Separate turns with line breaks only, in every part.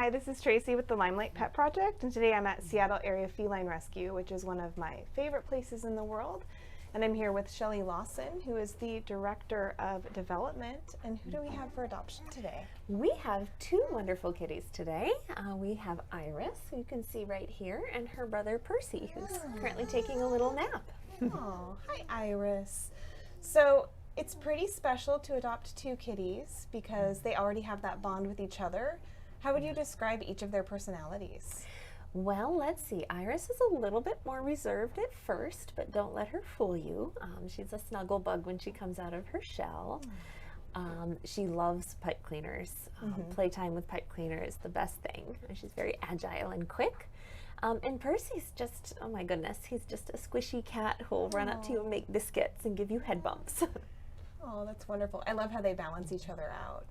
Hi, this is Tracy with the Limelight Pet Project, and today I'm at Seattle Area Feline Rescue, which is one of my favorite places in the world. And I'm here with Shelly Lawson, who is the Director of Development. And who do we have for adoption today?
We have two wonderful kitties today. We have Iris, who you can see right here, and her brother Percy, who's currently taking a little nap.
Oh, hi Iris. So it's pretty special to adopt two kitties because they already have that bond with each other. How would you describe each of their personalities?
Well, let's see. Iris is a little bit more reserved at first, but don't let her fool you. She's a snuggle bug when she comes out of her shell. She loves pipe cleaners. Playtime with pipe cleaner is the best thing. She's very agile and quick. And Percy's just, oh my goodness, he's just a squishy cat who'll run up to you and make biscuits and give you head bumps.
Oh, that's wonderful. I love how they balance each other out.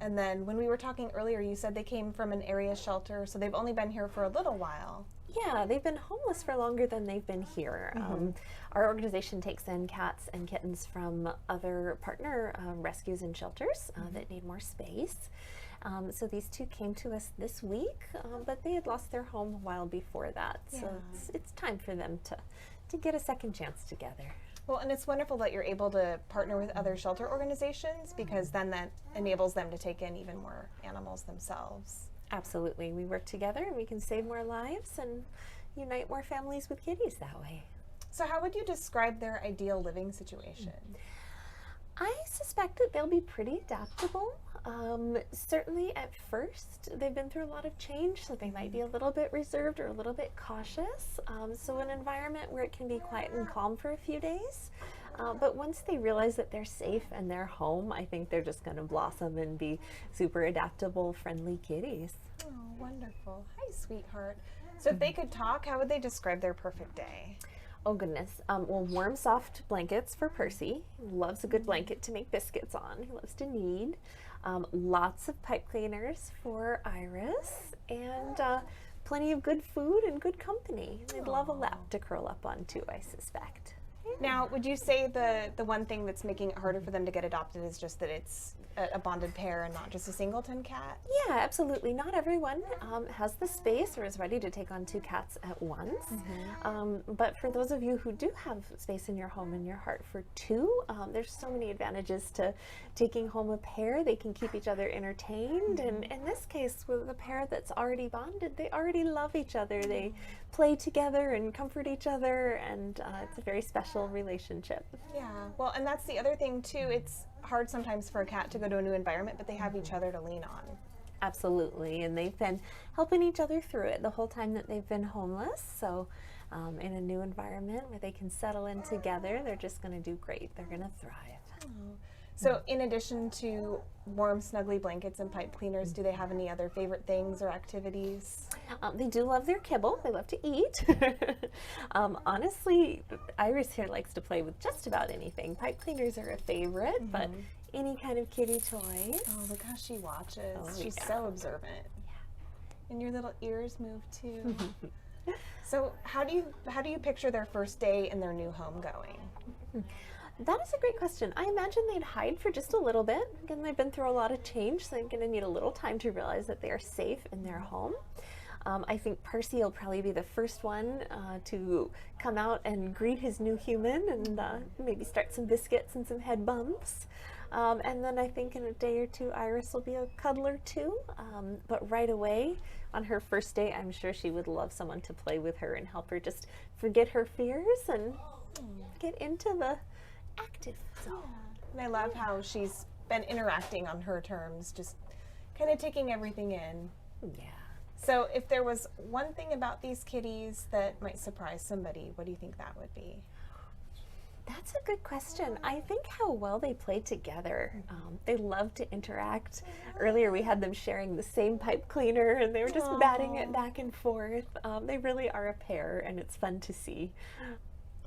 And then when we were talking earlier, you said they came from an area shelter, so they've only been here for a little while.
Yeah, they've been homeless for longer than they've been here. Our organization takes in cats and kittens from other partner rescues and shelters that need more space. So these two came to us this week, but they had lost their home a while before that.
Yeah.
So it's time for them to get a second chance together.
Well, and it's wonderful that you're able to partner with other shelter organizations because then that enables them to take in even more animals themselves.
Absolutely. We work together and we can save more lives and unite more families with kitties that way.
So how would you describe their ideal living situation?
I suspect that they'll be pretty adaptable. Certainly at first, they've been through a lot of change, so they might be a little bit reserved or a little bit cautious. So an environment where it can be quiet and calm for a few days. But once they realize that they're safe and they're home, I think they're just going to blossom and be super adaptable, friendly kitties.
Oh, wonderful. Hi, sweetheart. So if they could talk, how would they describe their perfect day?
Oh goodness. Well, warm, soft blankets for Percy. He loves a good blanket to make biscuits on. He loves to knead. Lots of pipe cleaners for Iris, and plenty of good food and good company. They'd love a lap to curl up on too, I suspect.
Now, would you say the one thing that's making it harder for them to get adopted is just that it's a bonded pair and not just a singleton cat?
Yeah, absolutely. Not everyone has the space or is ready to take on two cats at once. But for those of you who do have space in your home and your heart for two, there's so many advantages to taking home a pair. They can keep each other entertained. And in this case, with a pair that's already bonded, they already love each other. They play together and comfort each other, and it's a very special relationship.
Yeah, well, and that's the other thing too. It's hard sometimes for a cat to go to a new environment, but they have each other to lean on.
Absolutely, and they've been helping each other through it the whole time that they've been homeless. So in a new environment where they can settle in together, they're just going to do great. They're going to thrive.
So in addition to warm, snuggly blankets and pipe cleaners, do they have any other favorite things or activities?
They do love their kibble. They love to eat. Honestly, Iris here likes to play with just about anything. Pipe cleaners are a favorite, but any kind of kitty toys.
Oh, look how she watches.
Oh,
She's
yeah.
so observant.
Yeah.
And your little ears move too. So how do you picture their first day in their new home going?
That is a great question. I imagine they'd hide for just a little bit. Again, they've been through a lot of change, so they're going to need a little time to realize that they are safe in their home. I think Percy will probably be the first one to come out and greet his new human and maybe start some biscuits and some head bumps. And then I think in a day or two, Iris will be a cuddler too. But right away, on her first day, I'm sure she would love someone to play with her and help her just forget her fears and get into the active zone.
And I love how she's been interacting on her terms, just kind of taking everything in.
Yeah.
So if there was one thing about these kitties that might surprise somebody, what do you think that would be?
That's a good question. I think how well they play together. They love to interact. Earlier we had them sharing the same pipe cleaner and they were just batting it back and forth. They really are a pair and it's fun to see.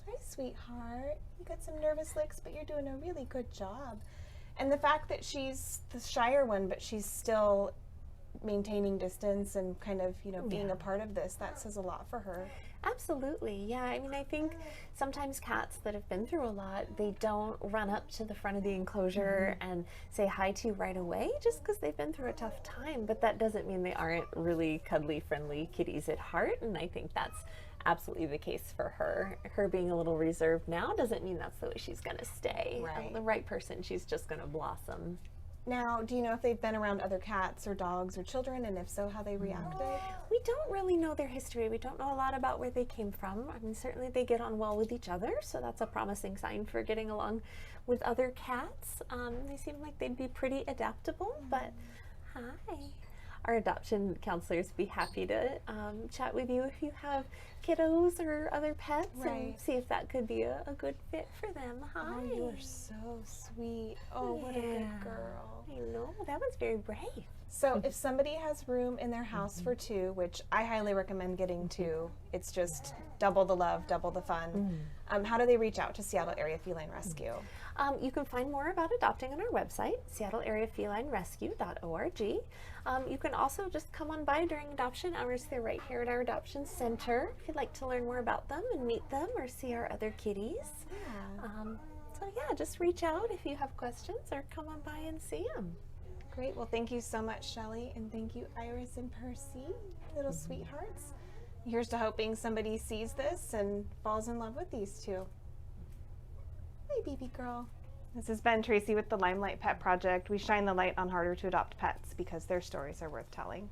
Hi, sweetheart. You got some nervous licks, but you're doing a really good job. And the fact that she's the shyer one, but she's still maintaining distance and kind of, being a part of this, that says a lot for her.
Absolutely, yeah. I mean, I think sometimes cats that have been through a lot, they don't run up to the front of the enclosure and say hi to you right away just because they've been through a tough time. But that doesn't mean they aren't really cuddly, friendly kitties at heart. And I think that's absolutely the case for her. Her being a little reserved now doesn't mean that's the way she's going to stay.
Right.
The right person, she's just going to blossom.
Now, do you know if they've been around other cats or dogs or children, and if so, how they reacted?
We don't really know their history. We don't know a lot about where they came from. I mean, certainly they get on well with each other, so that's a promising sign for getting along with other cats. They seem like they'd be pretty adaptable, but hi. Our adoption counselors would be happy to chat with you if you have kiddos or other pets and see if that could be a good fit for them. Hi.
Oh, you are so sweet. Oh, what a good girl.
I know, that was very brave.
So if somebody has room in their house for two, which I highly recommend getting two, it's just double the love, double the fun. How do they reach out to Seattle Area Feline Rescue?
You can find more about adopting on our website, seattleareafelinerescue.org. You can also just come on by during adoption hours. They're right here at our adoption center if you'd like to learn more about them and meet them or see our other kitties. So yeah, just reach out if you have questions or come on by and see them.
Great. Well, thank you so much, Shelly, and thank you, Iris and Percy, little sweethearts. Here's to hoping somebody sees this and falls in love with these two. Hey, baby girl. This has been Tracy with the Limelight Pet Project. We shine the light on harder to adopt pets because their stories are worth telling.